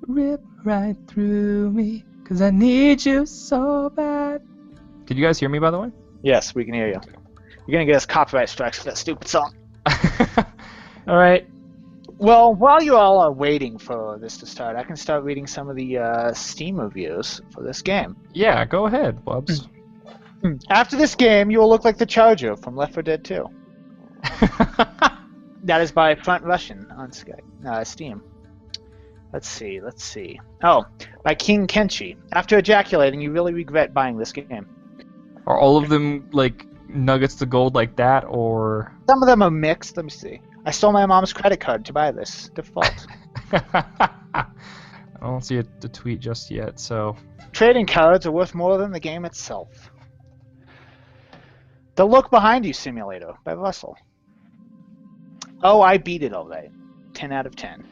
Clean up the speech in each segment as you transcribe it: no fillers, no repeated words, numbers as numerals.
rip right through me, 'cause I need you so bad. Did you guys hear me, by the way? Yes, we can hear you. You're gonna get us copyright strikes for that stupid song. All right. Well, while you all are waiting for this to start, I can start reading some of the Steam reviews for this game. Yeah, go ahead, Wubs. After this game, you will look like the Charger from Left 4 Dead 2. That is by Front Russian on Steam. Let's see. Oh, by King Kenshi. After ejaculating, you really regret buying this game. Are all of them like nuggets to gold like that, or? Some of them are mixed. Let me see. I stole my mom's credit card to buy this. Default. I don't see the tweet just yet, so. Trading cards are worth more than the game itself. The Look Behind You Simulator by Russell. Oh, I beat it all right. 10 out of 10.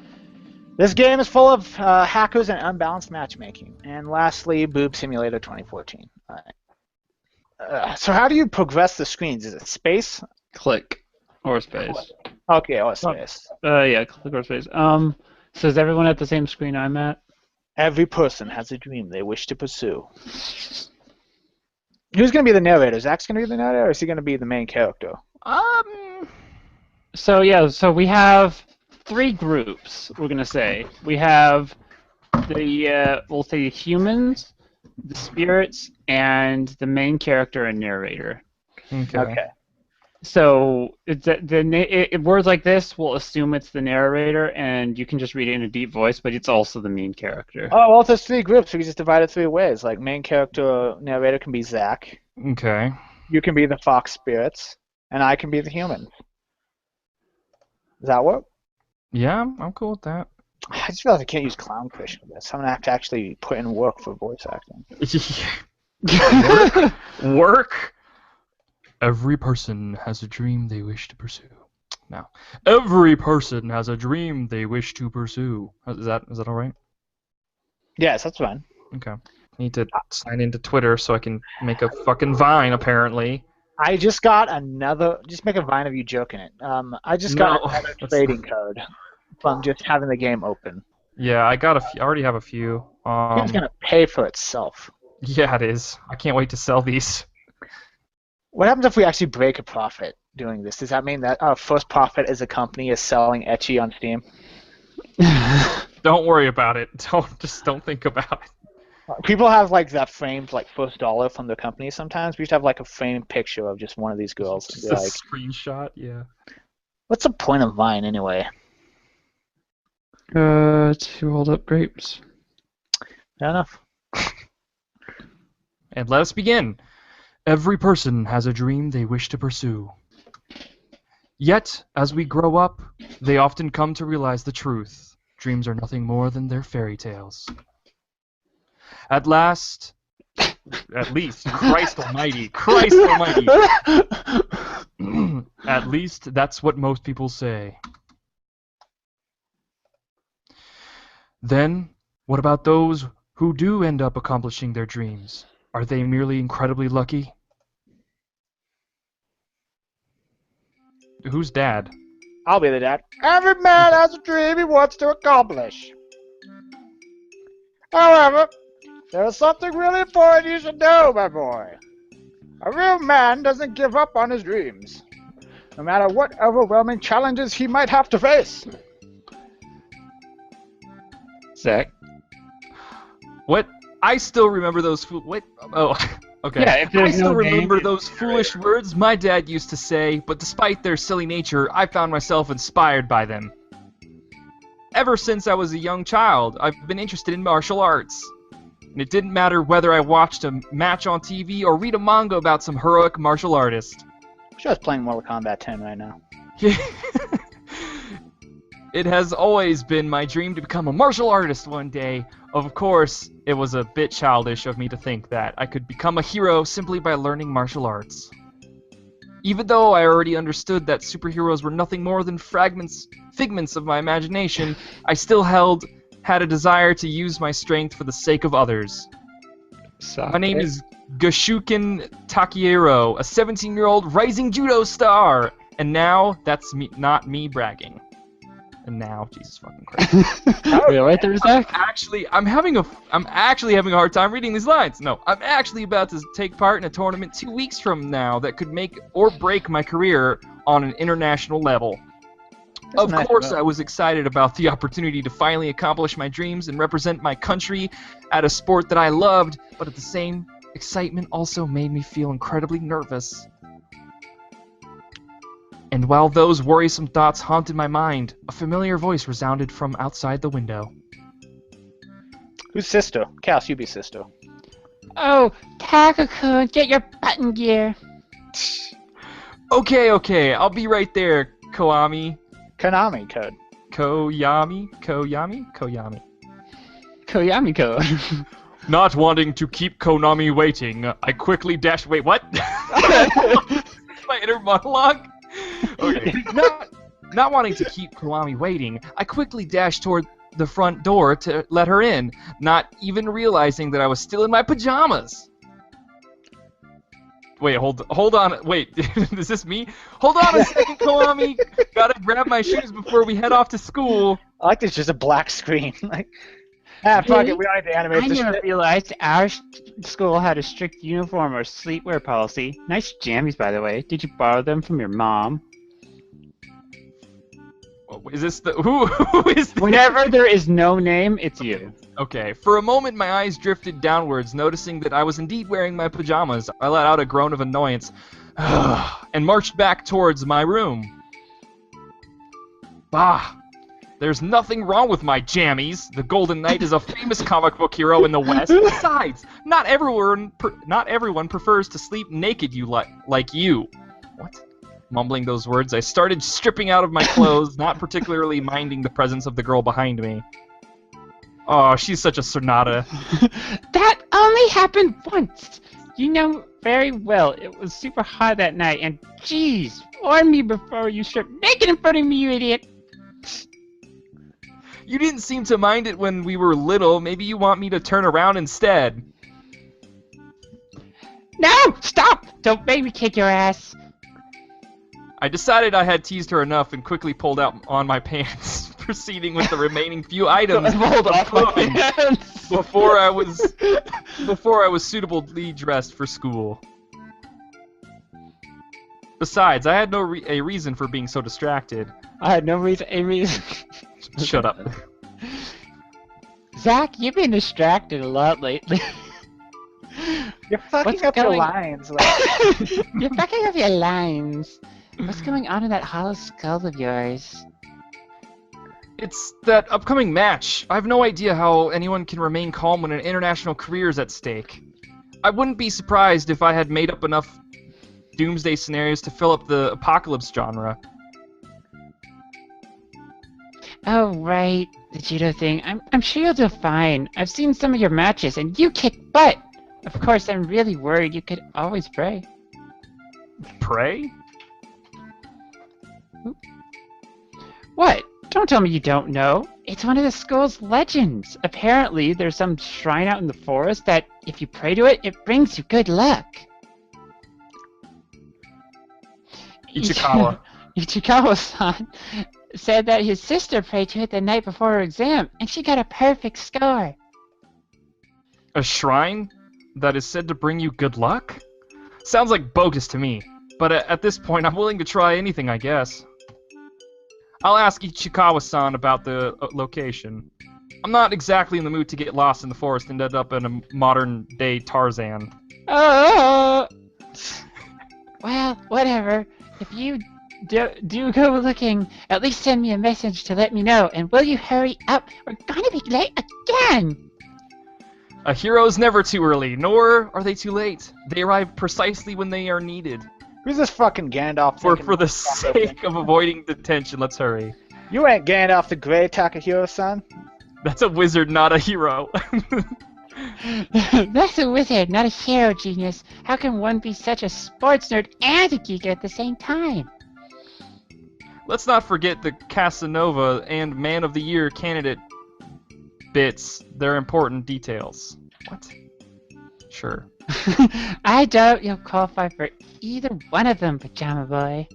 This game is full of hackers and unbalanced matchmaking. And lastly, Boob Simulator 2014. All right. So how do you progress the screens? Is it space? Click or space. Okay, or space. Yeah, click or space. So is everyone at the same screen I'm at? Every person has a dream they wish to pursue. Who's going to be the narrator? Zach's going to be the narrator, or is he going to be the main character? So yeah, so we have 3 groups, we're going to say. We have the, we'll say humans, the spirits, and the main character and narrator. Okay. So words like this will assume it's the narrator, and you can just read it in a deep voice, but it's also the main character. Oh, well, if there's 3 groups, we can just divide it 3 ways. Like, main character narrator can be Zach. Okay. You can be the fox spirits, and I can be the human. Does that work? Yeah, I'm cool with that. I just realized I can't use Clownfish for this. I'm going to have to actually put in work for voice acting. Work? Every person has a dream they wish to pursue. Now, every person has a dream they wish to pursue. Is that all right? Yes, that's fine. Okay. I need to sign into Twitter so I can make a fucking Vine, apparently. I just got another... Just make a Vine of you joking it. I just got another trading card from just having the game open. Yeah, I got a few. I already have a few. It's going to pay for itself. Yeah, it is. I can't wait to sell these. What happens if we actually break a profit doing this? Does that mean that our first profit as a company is selling Ecchi on Steam? Don't worry about it. Don't think about it. People have like that framed like first dollar from the company sometimes. We used to have like a framed picture of just one of these girls. Just a screenshot, yeah. What's the point of Vine anyway? To hold up grapes. Fair enough. And let us begin. Every person has a dream they wish to pursue. Yet, as we grow up, they often come to realize the truth. Dreams are nothing more than their fairy tales. At least, Christ almighty, at least that's what most people say. Then, what about those who do end up accomplishing their dreams? Are they merely incredibly lucky? Who's dad? I'll be the dad. Every man has a dream he wants to accomplish. However, there is something really important you should know, my boy. A real man doesn't give up on his dreams, no matter what overwhelming challenges he might have to face. Zach? What? I still remember those What? Oh, okay. Yeah, if there's I still no remember name, those foolish words my dad used to say, but despite their silly nature, I found myself inspired by them. Ever since I was a young child, I've been interested in martial arts. And it didn't matter whether I watched a match on TV or read a manga about some heroic martial artist. I'm sure I was playing Mortal Kombat 10 right now. It has always been my dream to become a martial artist one day. Of course, it was a bit childish of me to think that I could become a hero simply by learning martial arts. Even though I already understood that superheroes were nothing more than figments of my imagination, I still had a desire to use my strength for the sake of others. My name is Gashukin Takiero, a 17-year-old rising judo star, and now that's not me bragging. and now. Jesus fucking Christ. Wait, right there, Zach? I'm actually having a hard time reading these lines. No, I'm actually about to take part in a tournament 2 weeks from now that could make or break my career on an international level. Of course, I was excited about the opportunity to finally accomplish my dreams and represent my country at a sport that I loved, but at the same excitement also made me feel incredibly nervous. And while those worrisome thoughts haunted my mind, a familiar voice resounded from outside the window. Who's Sisto? Cass, you be Sisto. Oh, Taka-kun, get your button gear. Okay, I'll be right there, Koami. Konami code. Koyami? Koyami code. Not wanting to keep Konami waiting, I quickly dashed. Wait, what? My inner monologue? Okay. Not wanting to keep Konami waiting, I quickly dashed toward the front door to let her in, not even realizing that I was still in my pajamas. Wait, hold on. Wait, is this me? Hold on a second, Konami. Gotta grab my shoes before we head off to school. I like there's just a black screen. Like, fuck it, we don't need to animate I this never shit. realized our school had a strict uniform or sleepwear policy. Nice jammies, by the way. Did you borrow them from your mom? Is this the who is this? Whenever there is no name, it's you. Okay, for a moment my eyes drifted downwards, noticing that I was indeed wearing my pajamas. I let out a groan of annoyance and marched back towards my room. Bah! There's nothing wrong with my jammies. The Golden Knight is a famous comic book hero in the West. Besides, not everyone prefers to sleep naked like you. What? Mumbling those words, I started stripping out of my clothes, not particularly minding the presence of the girl behind me. Oh, she's such a Sonata. That only happened once. You know very well it was super hot that night, and jeez, warn me before you strip naked in front of me, you idiot. You didn't seem to mind it when we were little. Maybe you want me to turn around instead. No! Stop! Don't make me kick your ass. I decided I had teased her enough and quickly pulled out on my pants, proceeding with the remaining few items Hold off my hands. before I was suitably dressed for school. Besides, I had no reason for being so distracted. I had no reason. Shut up. Zach, you've been distracted a lot lately. You're fucking What's up your going- lines. Like, You're fucking up your lines. What's going on in that hollow skull of yours? It's that upcoming match. I have no idea how anyone can remain calm when an international career is at stake. I wouldn't be surprised if I had made up enough doomsday scenarios to fill up the apocalypse genre. Oh, right. The judo thing. I'm sure you'll do fine. I've seen some of your matches, and you kick butt. Of course, I'm really worried. You could always pray. Pray? What? Don't tell me you don't know. It's one of the school's legends. Apparently, there's some shrine out in the forest that, if you pray to it, it brings you good luck. Ichikawa. Ichikawa-san said that his sister prayed to it the night before her exam, and she got a perfect score. A shrine that is said to bring you good luck? Sounds like bogus to me, but at this point I'm willing to try anything, I guess. I'll ask Ichikawa-san about the location. I'm not exactly in the mood to get lost in the forest and end up in a modern-day Tarzan. Oh! Well, whatever. If you do go looking, at least send me a message to let me know, and will you hurry up? We're gonna be late again! A hero's never too early, nor are they too late. They arrive precisely when they are needed. who's this fucking Gandalf? For the sake of avoiding detention, let's hurry. You ain't Gandalf the Grey, Takahiro-san. That's a wizard, not a hero. That's a wizard, not a hero, genius. How can one be such a sports nerd and a geek at the same time? Let's not forget the Casanova and Man of the Year candidate bits. They're important details. What? Sure. I doubt you'll qualify for either one of them, Pajama Boy.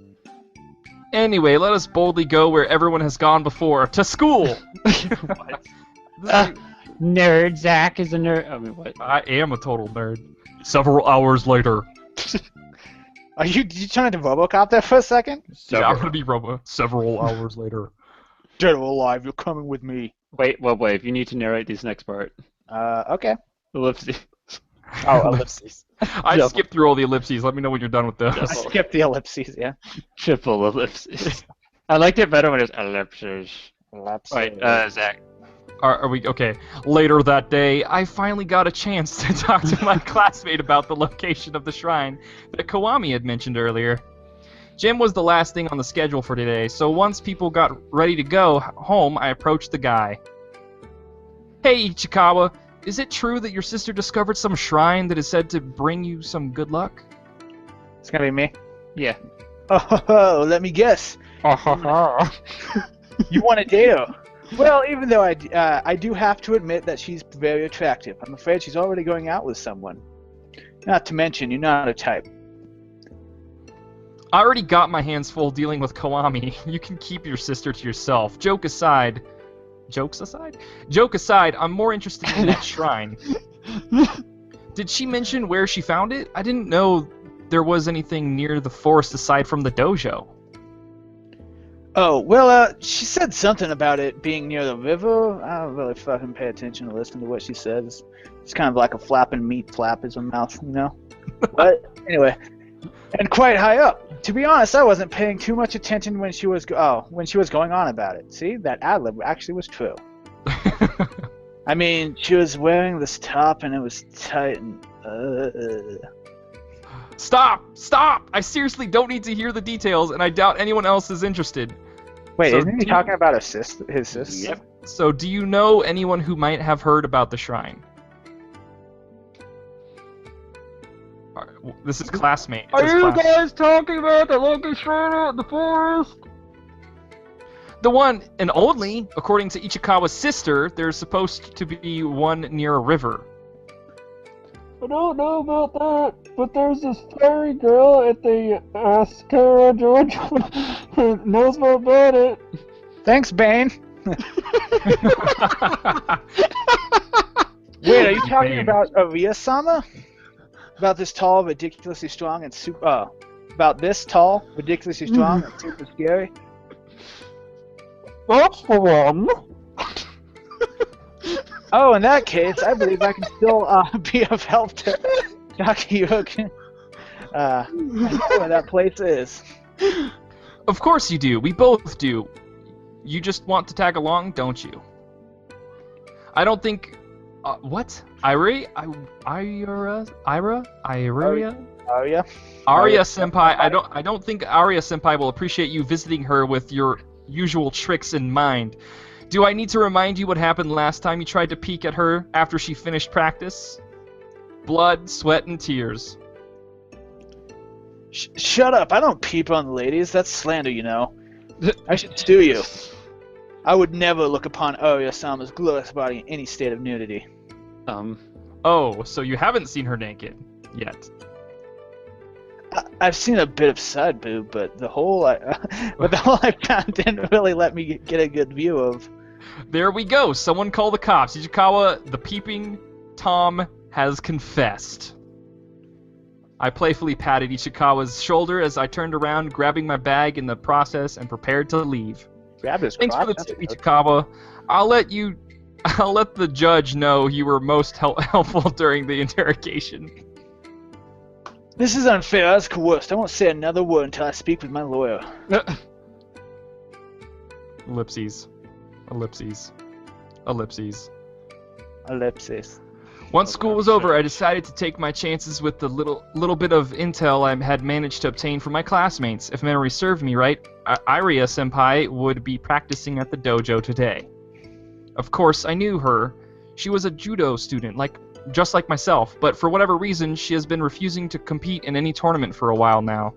Anyway, let us boldly go where everyone has gone before. To school! Nerd. Zach is a nerd. I mean, what? I am a total nerd. Several hours later. Did you turn into RoboCop there for a second? Yeah, I'm gonna be Robo. Several hours later. Dead or alive, you're coming with me. Wait. If you need to narrate this next part. Okay. Ellipses. Oh, ellipses. I skipped through all the ellipses. Let me know when you're done with those. I skipped the ellipses, yeah. Triple ellipses. I liked it better when it was ellipses. Ellipses. Right, Zach. Are we okay? Later that day, I finally got a chance to talk to my classmate about the location of the shrine that Kiwami had mentioned earlier. Gym was the last thing on the schedule for today, so once people got ready to go home, I approached the guy. Hey, Ichikawa, is it true that your sister discovered some shrine that is said to bring you some good luck? It's gonna be me. Yeah. Oh, let me guess. You want to date her? Well, even though I do have to admit that she's very attractive. I'm afraid she's already going out with someone. Not to mention, you're not a type. I already got my hands full dealing with Kiwami. You can keep your sister to yourself. Joke aside, I'm more interested in that shrine. Did she mention where she found it? I didn't know there was anything near the forest aside from the dojo. Oh, well, she said something about it being near the river. I don't really fucking pay attention to listen to what she says. It's kind of like a flapping meat flap is her mouth, you know? But, anyway. And quite high up. To be honest, I wasn't paying too much attention when she was going on about it. See, that ad-lib actually was true. I mean, she was wearing this top and it was tight and... Stop! I seriously don't need to hear the details, and I doubt anyone else is interested. Wait, So isn't he talking about his sister? Yep. So, do you know anyone who might have heard about the shrine? This is classmate. Are you guys talking about the local shrine out in the forest? The one and only, according to Ichikawa's sister, there's supposed to be one near a river. I don't know about that, but there's this fairy girl at the Sakura Georgia who knows more about it. Thanks, Bane. Wait, are you talking Bane. about Aria-sama? About this tall, ridiculously strong, and super... about this tall, ridiculously strong, and super scary? That's the one. Oh, in that case, I believe I can still be of help to Takayuki. I know where that place is. Of course you do. We both do. You just want to tag along, don't you? I don't think... what? Ira senpai. I don't think Arya senpai will appreciate you visiting her with your usual tricks in mind. Do I need to remind you what happened last time you tried to peek at her after she finished practice? Blood, sweat, and tears. Shut up! I don't peep on the ladies. That's slander, you know. I should sue you. I would never look upon Arya-sama's glorious body in any state of nudity. Oh, so you haven't seen her naked yet? I've seen a bit of side boob, but the whole I found didn't really let me get a good view of. There we go. Someone call the cops. Ichikawa, the peeping Tom, has confessed. I playfully patted Ichikawa's shoulder as I turned around, grabbing my bag in the process and prepared to leave. Grab his Thanks for the crotch, tip, that's good. Ichikawa. I'll let the judge know you were most helpful during the interrogation. This is unfair. I was coerced. I won't say another word until I speak with my lawyer. Ellipses. Ellipses. Ellipses. Ellipsis. Once school was over, I decided to take my chances with the little bit of intel I had managed to obtain from my classmates. If memory served me right, Iria senpai would be practicing at the dojo today. Of course, I knew her. She was a judo student, just like myself, but for whatever reason, she has been refusing to compete in any tournament for a while now.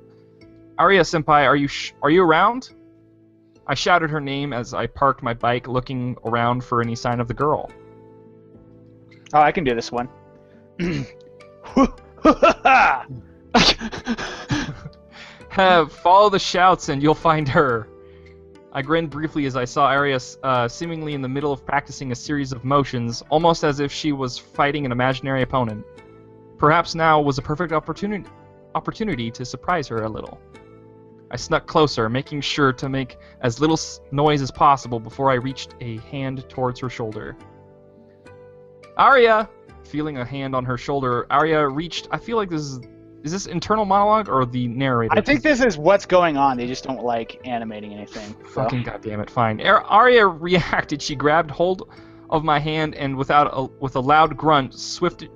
Aria senpai, are you around? I shouted her name as I parked my bike, looking around for any sign of the girl. Oh, I can do this one. Follow the shouts and you'll find her. I grinned briefly as I saw Arya seemingly in the middle of practicing a series of motions, almost as if she was fighting an imaginary opponent. Perhaps now was a perfect opportunity to surprise her a little. I snuck closer, making sure to make as little noise as possible before I reached a hand towards her shoulder. Arya! Feeling a hand on her shoulder, Arya reached... I feel like this is this internal monologue or the narrator? I think this is what's going on. They just don't like animating anything. So. Fucking goddamn it! Fine. Arya reacted. She grabbed hold of my hand and, with a loud grunt,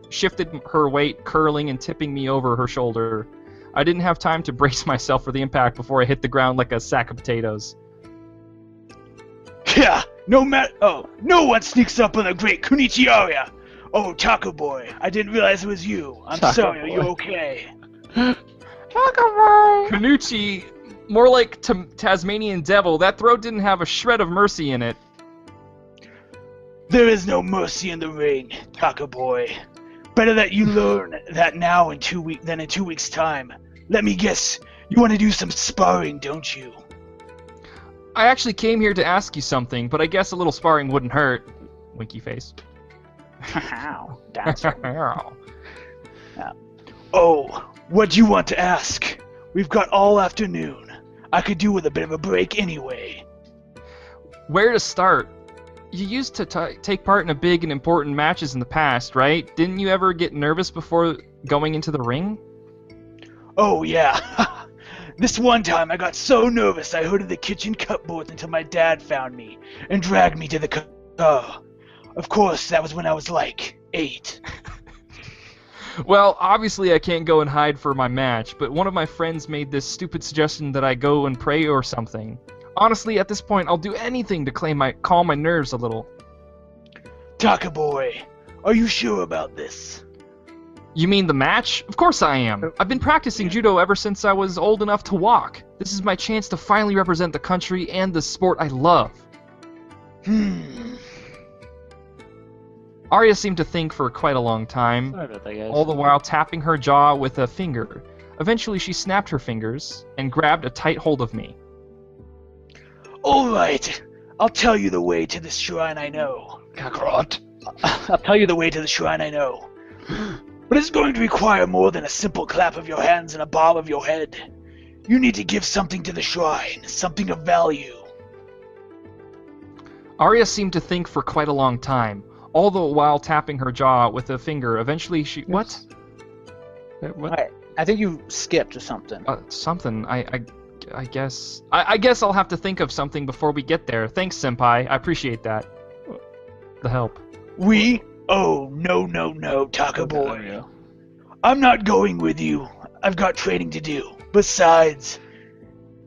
shifted her weight, curling and tipping me over her shoulder. I didn't have time to brace myself for the impact before I hit the ground like a sack of potatoes. Yeah, no one sneaks up on the great Kunichi Arya. Oh, Taco Boy, I didn't realize it was you. I'm Taco sorry, are Boy. you okay? Kanuchi, more like Tasmanian Devil. That throat didn't have a shred of mercy in it. There is no mercy in the ring, Taco Boy. Better that you learn that now than in 2 weeks' time. Let me guess, you want to do some sparring, don't you? I actually came here to ask you something, but I guess a little sparring wouldn't hurt. Winky face. Ow. Downside. Oh, what do you want to ask? We've got all afternoon. I could do with a bit of a break anyway. Where to start? You used to take part in big and important matches in the past, right? Didn't you ever get nervous before going into the ring? Oh yeah. This one time I got so nervous I hooded the kitchen cupboard until my dad found me and dragged me to the car. Of course, that was when I was like 8. Well, obviously I can't go and hide for my match, but one of my friends made this stupid suggestion that I go and pray or something. Honestly, at this point, I'll do anything to calm my nerves a little. Taka boy, are you sure about this? You mean the match? Of course I am. I've been practicing judo ever since I was old enough to walk. This is my chance to finally represent the country and the sport I love. Arya seemed to think for quite a long time, Sorry about that, guys. all the while tapping her jaw with a finger. Eventually she snapped her fingers and grabbed a tight hold of me. Alright, I'll tell you the way to the shrine I know. Kakarot. I'll tell you the way to the shrine I know. But it's going to require more than a simple clap of your hands and a bob of your head. You need to give something to the shrine, something of value. Arya seemed to think for quite a long time, all the while tapping her jaw with a finger. Eventually she... What? What? Alright, I think you skipped or something. Something. I guess... I guess I'll have to think of something before we get there. Thanks, Senpai. I appreciate that. The help. We? Oh, no, Taka boy. I'm not going with you. I've got training to do. Besides,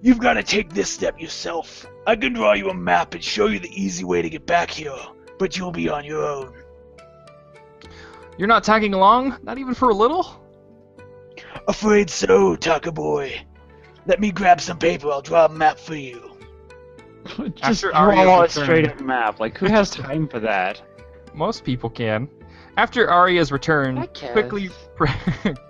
you've got to take this step yourself. I can draw you a map and show you the easy way to get back here, but you'll be on your own. You're not tagging along? Not even for a little? Afraid so, Taka boy. Let me grab some paper. I'll draw a map for you. Just After draw Arya's a return. straight up map. Like, who has time for that? Most people can. After Arya's return, I guess.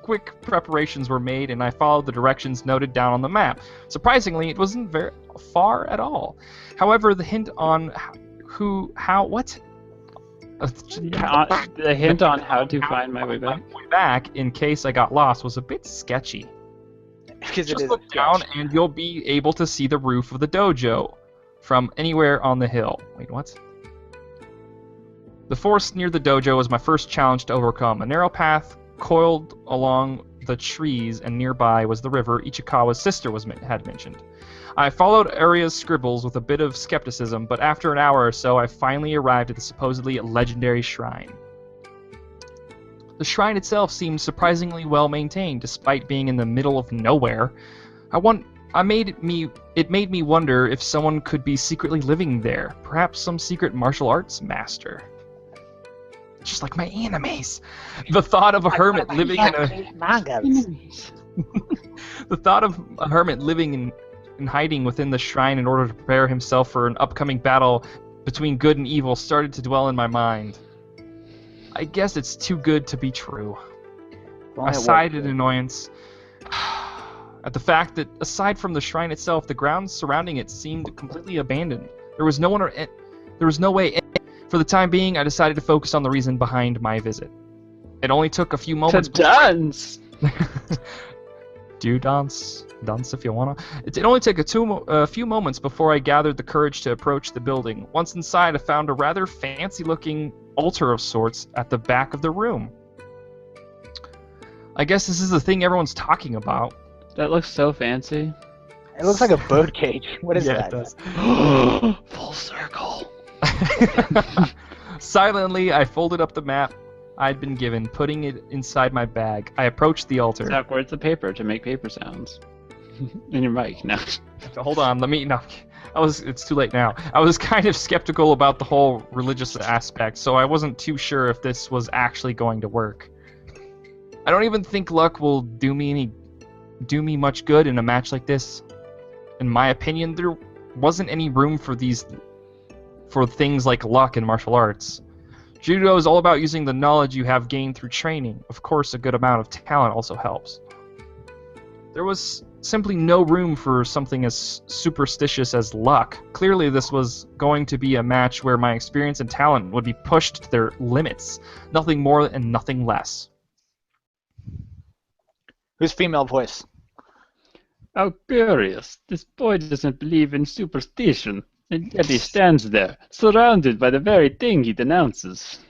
quick preparations were made, and I followed the directions noted down on the map. Surprisingly, it wasn't very far at all. However, the hint on what? The hint on how to find my way back. Back in case I got lost was a bit sketchy. Because it Just is look down, and you'll be able to see the roof of the dojo from anywhere on the hill. Wait, what? The forest near the dojo was my first challenge to overcome. A narrow path coiled along the trees, and nearby was the river Ichikawa's sister had mentioned. I followed Arya's scribbles with a bit of skepticism, but after an hour or so, I finally arrived at the supposedly legendary shrine. The shrine itself seemed surprisingly well maintained, despite being in the middle of nowhere. It made me wonder if someone could be secretly living there, perhaps some secret martial arts master. Just like my animes. The thought of a hermit living in a mangas. the thought of a hermit living and hiding within the shrine in order to prepare himself for an upcoming battle between good and evil started to dwell in my mind. I guess it's too good to be true. I sighed in annoyance at the fact that, aside from the shrine itself, the grounds surrounding it seemed completely abandoned. There was no way in. For the time being, I decided to focus on the reason behind my visit. It only took a few moments. To dance! Do dance if you wanna. It only took a few moments before I gathered the courage to approach the building. Once inside, I found a rather fancy-looking altar of sorts at the back of the room. I guess this is the thing everyone's talking about. That looks so fancy. It looks like a bird cage. What is that? It does. Full circle. Silently, I folded up the map I'd been given, putting it inside my bag. I approached the altar. Zach, where's the paper to make paper sounds? In your mic, no. Hold on, no. It's too late now. I was kind of skeptical about the whole religious aspect, so I wasn't too sure if this was actually going to work. I don't even think luck will do me much good in a match like this. In my opinion, there wasn't any room for things like luck in martial arts. Judo is all about using the knowledge you have gained through training. Of course, a good amount of talent also helps. There was simply no room for something as superstitious as luck. Clearly, this was going to be a match where my experience and talent would be pushed to their limits. Nothing more and nothing less. Who's female voice? How curious. This boy doesn't believe in superstition, and yet he stands there, surrounded by the very thing he denounces.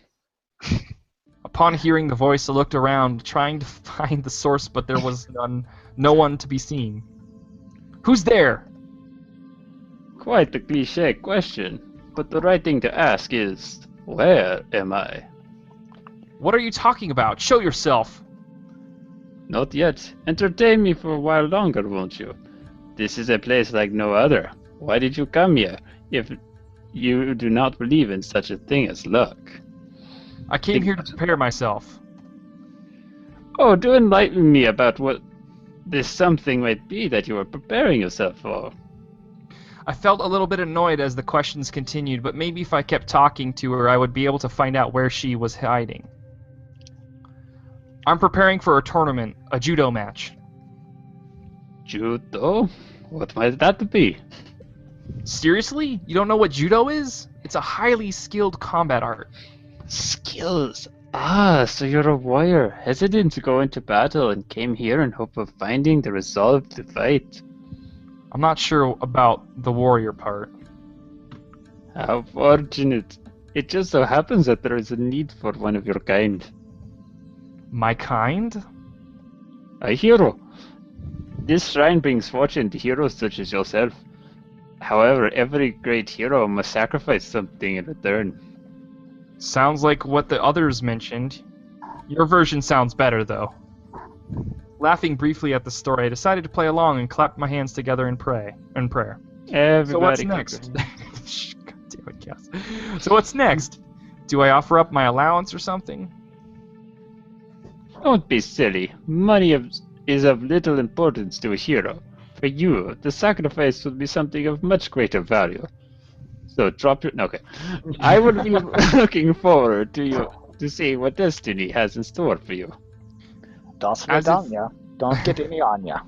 Upon hearing the voice, I looked around, trying to find the source, but there was no one to be seen. Who's there? Quite a cliché question, but the right thing to ask is, where am I? What are you talking about? Show yourself! Not yet. Entertain me for a while longer, won't you? This is a place like no other. Why did you come here, if you do not believe in such a thing as luck? I came here to prepare myself. Oh, do enlighten me about what this something might be that you are preparing yourself for. I felt a little bit annoyed as the questions continued, but maybe if I kept talking to her, I would be able to find out where she was hiding. I'm preparing for a tournament, a judo match. Judo? What might that be? Seriously? You don't know what judo is? It's a highly skilled combat art. Skills. Ah, so you're a warrior, hesitant to go into battle and came here in hope of finding the resolve to fight. I'm not sure about the warrior part. How fortunate. It just so happens that there is a need for one of your kind. My kind? A hero. This shrine brings fortune to heroes such as yourself. However, every great hero must sacrifice something in return. Sounds like what the others mentioned. Your version sounds better, though. Laughing briefly at the story, I decided to play along and clapped my hands together in prayer. Everybody So what's next? God damn it, Cass. So what's next? Do I offer up my allowance or something? Don't be silly. Money is of little importance to a hero. For you, the sacrifice would be something of much greater value. So drop your... Okay. I would be looking forward to see what destiny has in store for you. Don't get any on ya.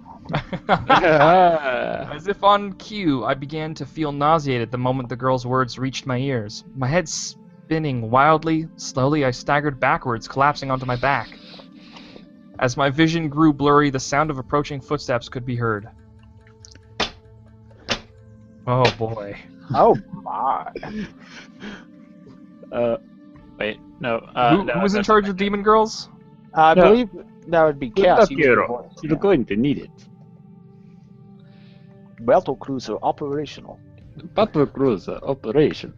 As if on cue, I began to feel nauseated the moment the girl's words reached my ears. My head spinning wildly, slowly I staggered backwards, collapsing onto my back. As my vision grew blurry, the sound of approaching footsteps could be heard. Oh boy. Oh my. Wait, no. Who was in charge of Demon Girls? I believe that would be Good Chaos. luck, using your hero. voice, You're yeah. going to need it. Battle cruiser operational. Battle cruiser operation.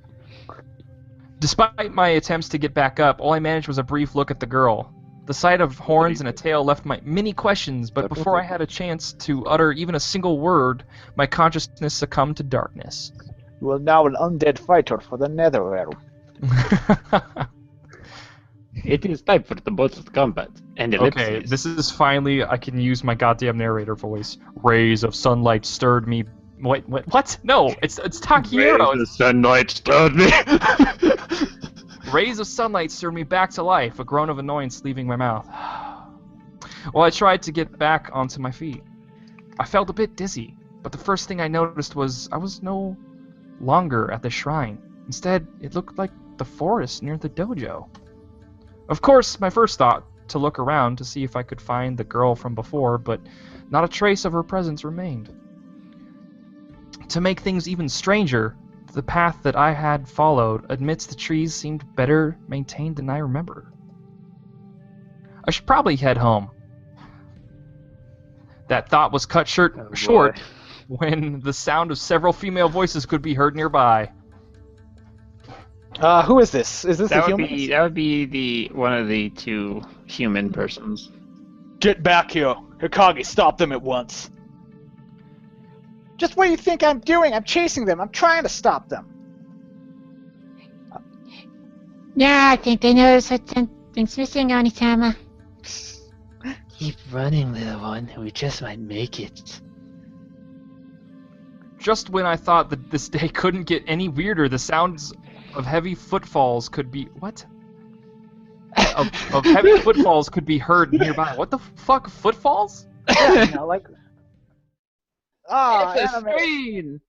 Despite my attempts to get back up, all I managed was a brief look at the girl. The sight of horns and a tail left my many questions, but before I had a chance to utter even a single word, my consciousness succumbed to darkness. You are now an undead fighter for the Netherrealm. It is time for the Mortal Combat. And ellipses. Okay, this is finally, I can use my goddamn narrator voice. Rays of sunlight stirred me... Wait, what? No, it's Takahiro. The sunlight stirred me. Rays of sunlight stirred me back to life, a groan of annoyance leaving my mouth. Well, I tried to get back onto my feet. I felt a bit dizzy, but the first thing I noticed was I was no longer at the shrine. Instead, it looked like the forest near the dojo. Of course, my first thought to look around to see if I could find the girl from before, but not a trace of her presence remained. To make things even stranger, the path that I had followed amidst the trees seemed better maintained than I remember. I should probably head home. That thought was cut short when the sound of several female voices could be heard nearby. Who is this? Is this the human? That would be the one of the two human persons. Get back here. Hikage, stop them at once. Just what do you think I'm doing? I'm chasing them. I'm trying to stop them. Yeah, I think they noticed something's missing, Onitama. Keep running, little one. We just might make it. Just when I thought that this day couldn't get any weirder, the sounds of heavy footfalls could be... What? Of heavy footfalls could be heard nearby. What the fuck? Footfalls? Yeah, you know, like... Ah, It's a anime. screen!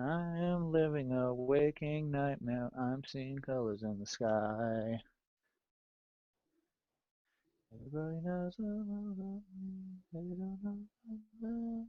I am living a waking nightmare. I'm seeing colors in the sky. Everybody knows about me. They don't know about me.